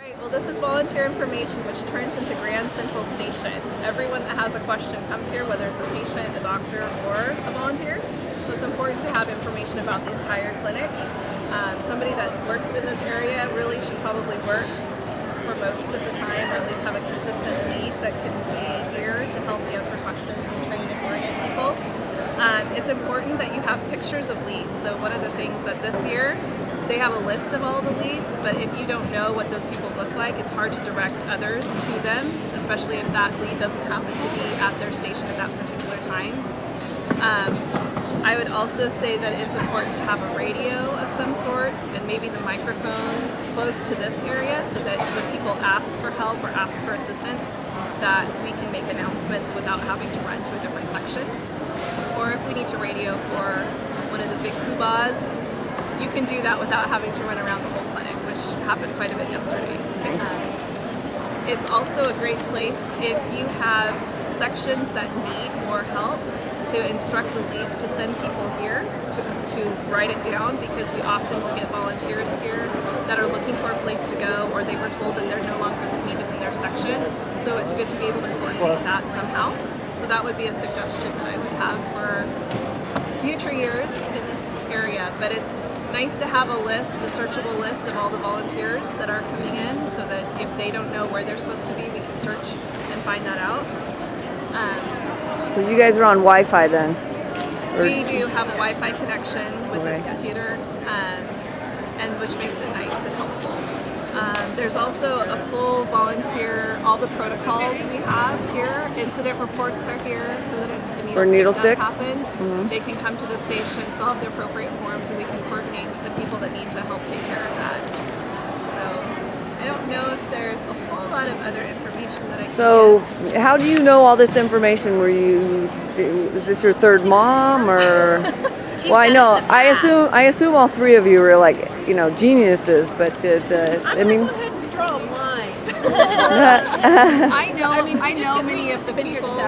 Right, well this is volunteer information which turns into Grand Central Station. Everyone that has a question comes here, whether it's a patient, a doctor, or a volunteer. So it's important to have information about the entire clinic. Somebody that works in this area really should probably work for most of the time, or at least have a consistent lead that can be here to help answer questions and train and orient people. It's important that you have pictures of leads. So one of the things that this year, they have a list of all the leads, but if you don't know what those people look like, it's hard to direct others to them, especially if that lead doesn't happen to be at their station at that particular time. I would also say that it's important to have a radio of some sort and maybe the microphone close to this area so that when people ask for help or ask for assistance, that we can make announcements without having to run to a different section. Or if we need to radio for one of the big poobahs, you can do that without having to run around the whole clinic, which happened quite a bit yesterday. It's also a great place if you have sections that need more help to instruct the leads to send people here to write it down, because we often will get volunteers here that are looking for a place to go, or they were told that they're no longer needed in their section. So it's good to be able to coordinate that somehow. So that would be a suggestion that I would have for future years in this area. But it's nice to have a list, a searchable list of all the volunteers that are coming in, so that if they don't know where they're supposed to be, we can search and find that out. So you guys are on Wi-Fi then? We do have a Wi-Fi connection with this computer, and which makes it nice and helpful. There's also a full volunteer, all the protocols we have here. Incident reports are here, so that if a needle stick does happen, they can come to the station, fill out the appropriate forms, and we can coordinate with the people that need to help take care of that. So I don't know if there's a whole lot of other information that I can give. How do you know all this information? Is this your third mom, or? Well, I know. I assume all three of you are like, geniuses. But I mean, go ahead and draw a line. I know many of the people.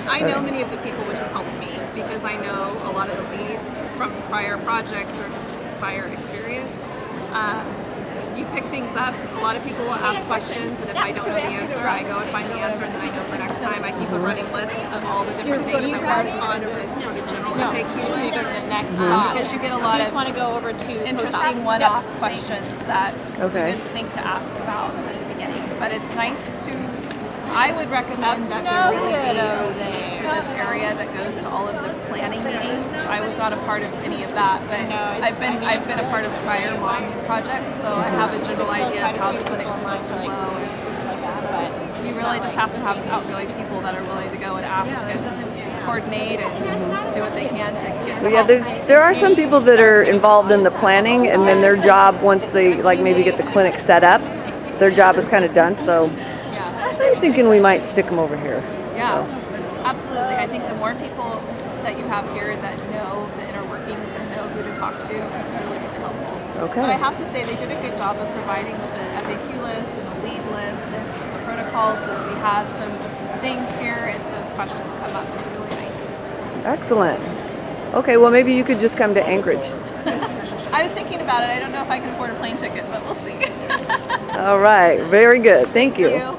I know many of the people, which has helped me, because I know a lot of the leads from prior projects or just prior experience. You pick things up. A lot of people will ask questions, and if I don't know the answer, I go and find the answer, and then I know for next time. I keep a running list of all the different things that weren't on the sort of general FAQ list. Because you get a lot of interesting one-off questions that you didn't think to ask about at the beginning. But it's nice to. I would recommend that there really be a lead for this area that goes to all of the planning meetings. I was not a part of any of that, but I've been a part of prior mom projects, so I have a general idea of how the clinic's supposed to flow. And you really just have to have outgoing people that are willing to go and ask and coordinate and do what they can to get the help. There are some people that are involved in the planning, and then their job, once they maybe get the clinic set up, their job is kind of done. So I'm thinking we might stick them over here. Yeah, absolutely. I think the more people that you have here that know the inner workings and know who to talk to, it's really, really helpful. Okay. But I have to say they did a good job of providing with the FAQ list and the lead list and the protocols, so that we have some things here if those questions come up. It's really nice. Excellent. Okay, well maybe you could just come to Anchorage. I was thinking about it. I don't know if I can afford a plane ticket, but we'll see. All right, very good. Thank you.